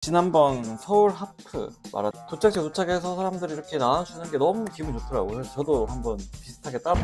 지난번 서울 하프 마라톤 도착해서 사람들이 이렇게 나눠주는 게 너무 기분 좋더라고요. 그래서 저도 한번 비슷하게 따로.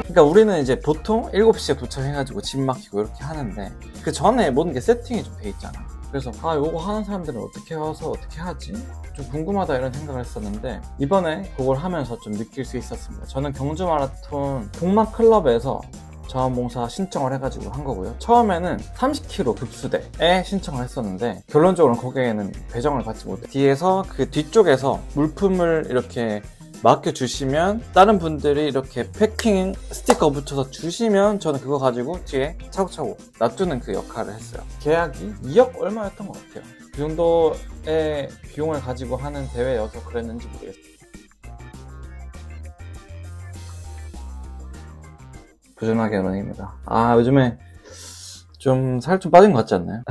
그러니까 우리는 이제 보통 7시에 도착해가지고 짐 맡기고 이렇게 하는데 그 전에 모든 게 세팅이 좀 돼 있잖아. 그래서 요거 하는 사람들은 어떻게 와서 어떻게 하지? 좀 궁금하다 이런 생각을 했었는데 이번에 그걸 하면서 좀 느낄 수 있었습니다. 저는 경주 마라톤 동막클럽에서 자원봉사 신청을 해가지고 한 거고요. 처음에는 30km 급수대에 신청을 했었는데 결론적으로는 거기에는 배정을 받지 못해. 뒤에서 그 뒤쪽에서 물품을 이렇게 맡겨주시면 다른 분들이 이렇게 패킹 스티커 붙여서 주시면 저는 그거 가지고 뒤에 차곡차곡 놔두는 그 역할을 했어요. 계약이 2억 얼마였던 것 같아요. 그 정도의 비용을 가지고 하는 대회여서 그랬는지 모르겠어요. 부전하게 연원입니다. 요즘에 좀 살 좀 빠진 것 같지 않나요?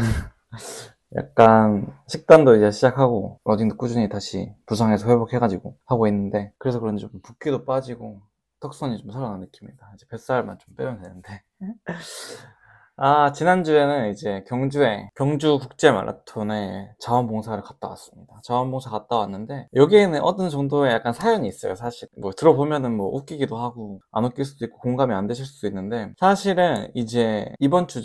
약간 식단도 이제 시작하고 러닝도 꾸준히 다시 부상에서 회복해가지고 하고 있는데 그래서 그런지 좀 붓기도 빠지고 턱선이 좀 살아난 느낌입니다. 이제 뱃살만 좀 빼면 되는데 지난주에는 이제 경주 국제 마라톤에 자원봉사를 갔다 왔습니다. 자원봉사 갔다 왔는데 여기에는 어느 정도의 약간 사연이 있어요. 사실 뭐 들어보면은 뭐 웃기기도 하고 안 웃길 수도 있고 공감이 안 되실 수도 있는데 사실은 이제 이번 주에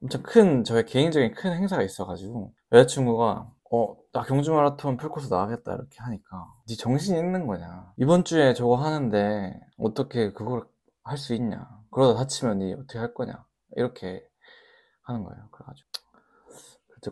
엄청 큰 저의 개인적인 큰 행사가 있어가지고 여자친구가 나 경주 마라톤 풀코스 나가겠다 이렇게 하니까 네 정신이 있는 거냐, 이번 주에 저거 하는데 어떻게 그걸 할 수 있냐, 그러다 다치면 니 어떻게 할 거냐 이렇게 하는 거예요. 그래가지고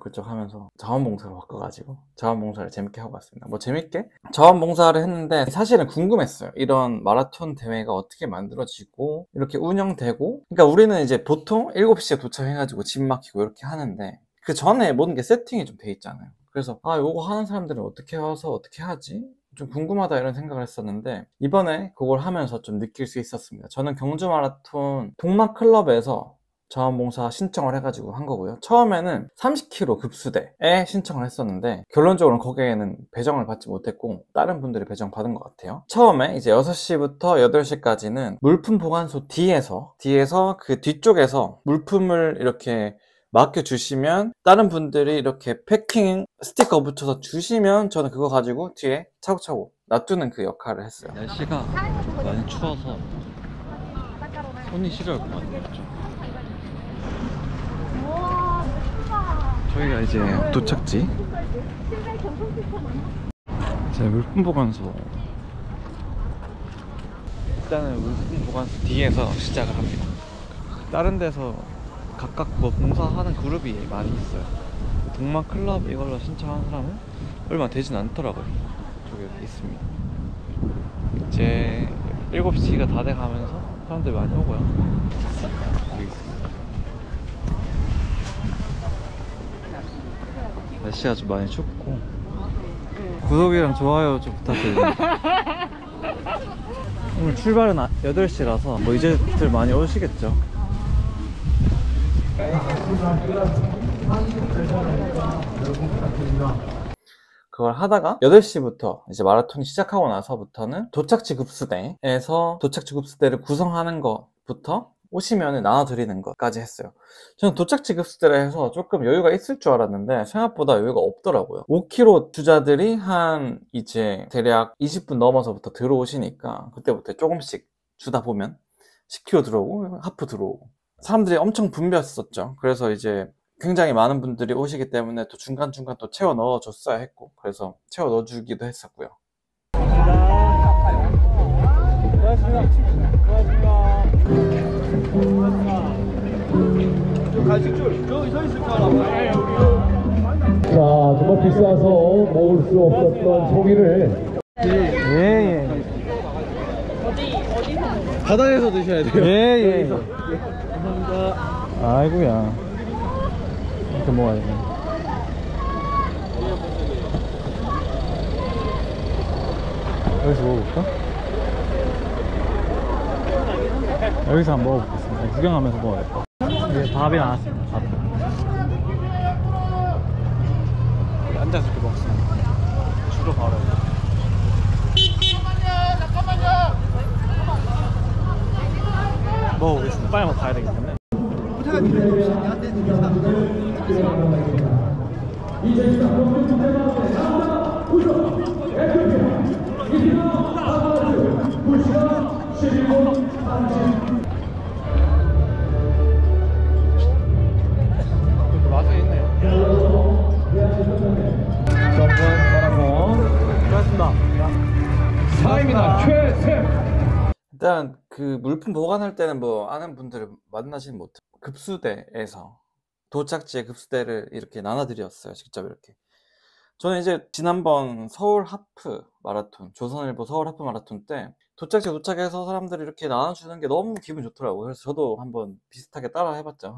그쪽 하면서 자원봉사로 바꿔가지고 자원봉사를 재밌게 하고 왔습니다. 뭐 재밌게 자원봉사를 했는데 사실은 궁금했어요. 이런 마라톤 대회가 어떻게 만들어지고 이렇게 운영되고. 그러니까 우리는 이제 보통 7시에 도착해가지고 짐 맡기고 이렇게 하는데 그 전에 모든 게 세팅이 좀 돼 있잖아요. 그래서 요거 하는 사람들은 어떻게 와서 어떻게 하지? 좀 궁금하다 이런 생각을 했었는데 이번에 그걸 하면서 좀 느낄 수 있었습니다. 저는 경주 마라톤 동막클럽에서 자원봉사 신청을 해가지고 한 거고요. 처음에는 30km 급수대에 신청을 했었는데 결론적으로는 거기에는 배정을 받지 못했고 다른 분들이 배정 받은 것 같아요. 처음에 이제 6시부터 8시까지는 물품 보관소 뒤에서 그 뒤쪽에서 물품을 이렇게 맡겨주시면 다른 분들이 이렇게 패킹 스티커 붙여서 주시면 저는 그거 가지고 뒤에 차곡차곡 놔두는 그 역할을 했어요. 날씨가 많이 추워서 손이 시려울 것 같아요. 저희가 이제 도착지 제 물품 보관소, 일단은 물품 보관소 뒤에서 시작을 합니다. 다른 데서 각각 뭐 봉사하는 그룹이 많이 있어요. 동막클럽 이걸로 신청한 사람은 얼마 되진 않더라고요. 저기 있습니다. 이제 7시가 다 돼가면서 사람들 많이 오고요. 여기 있습니다. 날씨가 좀 많이 춥고 구독이랑 좋아요 좀 부탁드립니다. 오늘 출발은 8시라서 뭐 이제들 많이 오시겠죠. 그걸 하다가 8시부터 이제 마라톤이 시작하고 나서부터는 도착지 급수대를 구성하는 것부터 오시면 나눠드리는 것까지 했어요. 저는 도착지 급수대를 해서 조금 여유가 있을 줄 알았는데 생각보다 여유가 없더라고요. 5km 주자들이 한 이제 대략 20분 넘어서부터 들어오시니까 그때부터 조금씩 주다 보면 10km 들어오고 하프 들어오고 사람들이 엄청 붐볐었죠. 그래서 이제 굉장히 많은 분들이 오시기 때문에 또 중간중간 또 채워 넣어줬어야 했고 그래서 채워 넣어주기도 했었고요. 자, 정말 비싸서 먹을 수 없었던 소비를 어디서? 바닥에서 드셔야 돼요. 예. 감사합니다. 아이고야. 이렇게 먹어야지. 여기서 먹어볼까? 여기서 한번 먹어보겠습니다. 구경하면서 먹어야겠다. 네, 밥이 나왔습니다. 밥. 앉아서 이렇게 먹습니다. 주로 바로. 먹어보겠습니다. 빨리 먹어야 되기 때문에. 부탁드립니다. 일단 그 물품 보관할 때는 뭐 아는 분들을 만나진 못해. 급수대에서 도착지에 급수대를 이렇게 나눠드렸어요. 직접 이렇게. 저는 이제 지난번 서울 하프 마라톤, 조선일보 서울 하프 마라톤 때 도착지에 도착해서 사람들이 이렇게 나눠주는 게 너무 기분 좋더라고요. 그래서 저도 한번 비슷하게 따라 해봤죠.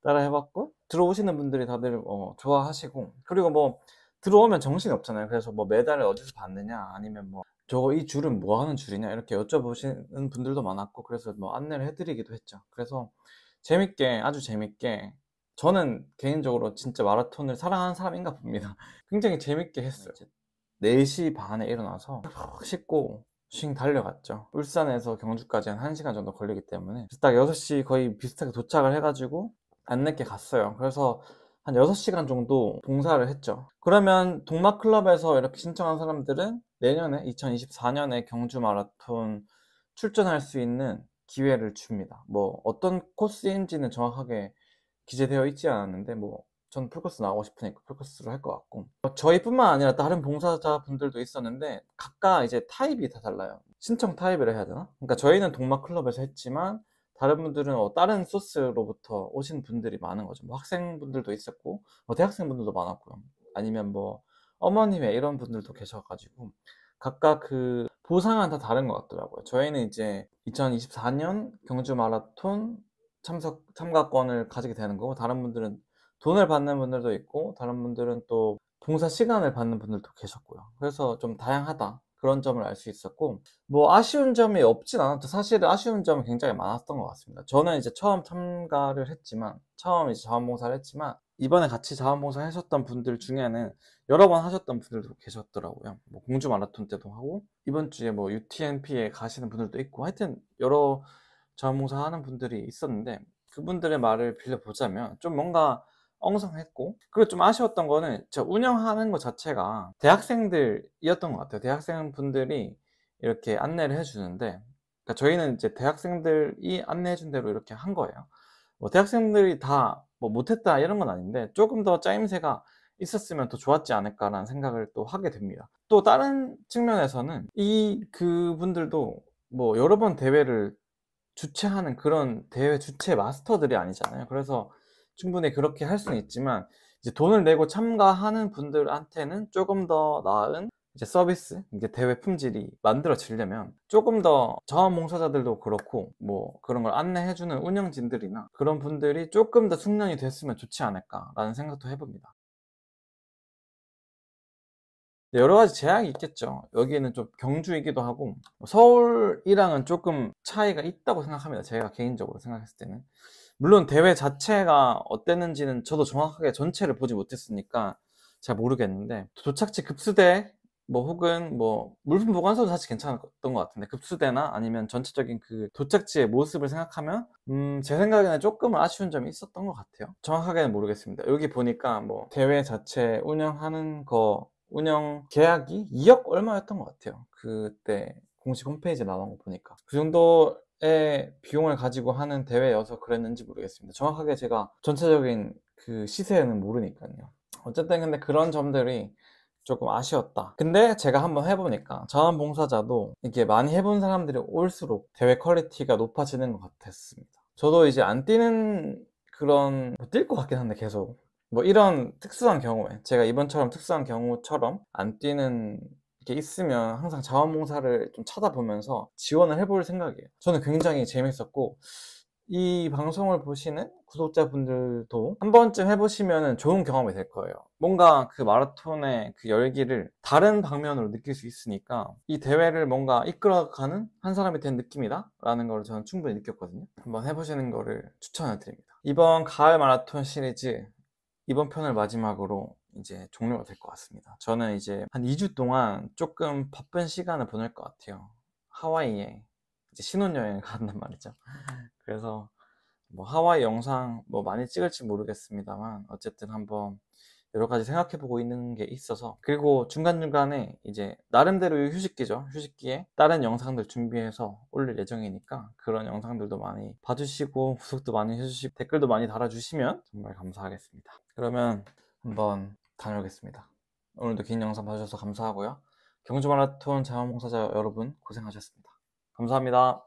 따라 해봤고, 들어오시는 분들이 다들 좋아하시고, 그리고 뭐 들어오면 정신이 없잖아요. 그래서 뭐 메달을 어디서 받느냐, 아니면 뭐 저거 이 줄은 뭐 하는 줄이냐, 이렇게 여쭤보시는 분들도 많았고, 그래서 뭐 안내를 해드리기도 했죠. 그래서 재밌게, 아주 재밌게, 저는 개인적으로 진짜 마라톤을 사랑하는 사람인가 봅니다. 굉장히 재밌게 했어요. 4시 반에 일어나서 푹 씻고 쉥 달려갔죠. 울산에서 경주까지 한 1시간 정도 걸리기 때문에 딱 6시 거의 비슷하게 도착을 해가지고 안 늦게 갔어요. 그래서 한 6시간 정도 봉사를 했죠. 그러면 동마클럽에서 이렇게 신청한 사람들은 내년에 2024년에 경주 마라톤 출전할 수 있는 기회를 줍니다. 뭐 어떤 코스인지는 정확하게 기재되어 있지 않았는데 뭐 전 풀코스 나오고 싶으니까 풀코스를 할 것 같고, 저희뿐만 아니라 다른 봉사자분들도 있었는데 각각 이제 타입이 다 달라요. 신청 타입이라 해야 되나? 그러니까 저희는 동마클럽에서 했지만 다른 분들은 다른 소스로부터 오신 분들이 많은 거죠. 뭐 학생분들도 있었고 대학생분들도 많았고요. 아니면 뭐 어머님의 이런 분들도 계셔가지고 각각 그 보상은 다 다른 것 같더라고요. 저희는 이제 2024년 경주 마라톤 참가권을 가지게 되는 거고, 다른 분들은 돈을 받는 분들도 있고, 다른 분들은 또 봉사 시간을 받는 분들도 계셨고요. 그래서 좀 다양하다, 그런 점을 알 수 있었고, 뭐 아쉬운 점이 없진 않았죠. 사실은 아쉬운 점은 굉장히 많았던 것 같습니다. 저는 이제 처음 참가를 했지만, 처음 이제 자원봉사를 했지만, 이번에 같이 자원봉사 하셨던 분들 중에는 여러 번 하셨던 분들도 계셨더라고요. 뭐 공주 마라톤 때도 하고, 이번 주에 뭐 UTMP에 가시는 분들도 있고, 하여튼 여러 자원봉사 하는 분들이 있었는데, 그분들의 말을 빌려보자면 좀 뭔가 엉성했고, 그리고 좀 아쉬웠던 거는 저 운영하는 것 자체가 대학생들이었던 것 같아요. 대학생분들이 이렇게 안내를 해주는데, 그러니까 저희는 이제 대학생들이 안내해준 대로 이렇게 한 거예요. 뭐 대학생들이 다 뭐 못했다 이런 건 아닌데, 조금 더 짜임새가 있었으면 더 좋았지 않을까라는 생각을 또 하게 됩니다. 또 다른 측면에서는 그분들도 뭐 여러 번 대회를 주최하는 그런 대회 주최 마스터들이 아니잖아요. 그래서 충분히 그렇게 할 수는 있지만, 이제 돈을 내고 참가하는 분들한테는 조금 더 나은 이제 서비스, 이제 대회 품질이 만들어지려면 조금 더 자원봉사자들도 그렇고 뭐 그런 걸 안내해주는 운영진들이나 그런 분들이 조금 더 숙련이 됐으면 좋지 않을까라는 생각도 해봅니다. 여러 가지 제약이 있겠죠. 여기는 좀 경주이기도 하고 서울이랑은 조금 차이가 있다고 생각합니다. 제가 개인적으로 생각했을 때는. 물론 대회 자체가 어땠는지는 저도 정확하게 전체를 보지 못했으니까 잘 모르겠는데, 도착지 급수대 뭐 혹은 뭐 물품 보관소도 사실 괜찮았던 것 같은데, 급수대나 아니면 전체적인 그 도착지의 모습을 생각하면 제 생각에는 조금 아쉬운 점이 있었던 것 같아요. 정확하게는 모르겠습니다. 여기 보니까 뭐 대회 자체 운영하는 거 운영 계약이 2억 얼마였던 것 같아요. 그때 공식 홈페이지에 나온 거 보니까 그 정도의 비용을 가지고 하는 대회여서 그랬는지 모르겠습니다. 정확하게 제가 전체적인 그 시세는 모르니까요. 어쨌든 근데 그런 점들이 조금 아쉬웠다. 근데 제가 한번 해보니까 자원봉사자도 이게 많이 해본 사람들이 올수록 대회 퀄리티가 높아지는 것 같았습니다. 저도 이제 안 뛰는 그런 뛸 것 같긴 한데, 계속 뭐 이런 특수한 경우에, 제가 이번처럼 특수한 경우처럼 안 뛰는 게 있으면 항상 자원봉사를 좀 찾아보면서 지원을 해볼 생각이에요. 저는 굉장히 재밌었고, 이 방송을 보시는 구독자분들도 한 번쯤 해보시면 좋은 경험이 될 거예요. 뭔가 그 마라톤의 그 열기를 다른 방면으로 느낄 수 있으니까 이 대회를 뭔가 이끌어가는 한 사람이 된 느낌이다 라는 걸 저는 충분히 느꼈거든요. 한번 해보시는 거를 추천을 드립니다. 이번 가을 마라톤 시리즈 이번 편을 마지막으로 이제 종료가 될 것 같습니다. 저는 이제 한 2주 동안 조금 바쁜 시간을 보낼 것 같아요. 하와이에 이제 신혼여행을 간단 말이죠. 그래서 뭐 하와이 영상 뭐 많이 찍을지 모르겠습니다만, 어쨌든 한번 여러 가지 생각해보고 있는 게 있어서, 그리고 중간중간에 이제 나름대로 휴식기죠. 휴식기에 다른 영상들 준비해서 올릴 예정이니까 그런 영상들도 많이 봐주시고 구독도 많이 해주시고 댓글도 많이 달아주시면 정말 감사하겠습니다. 그러면 한번 다녀오겠습니다. 오늘도 긴 영상 봐주셔서 감사하고요. 경주 마라톤 자원봉사자 여러분 고생하셨습니다. 감사합니다.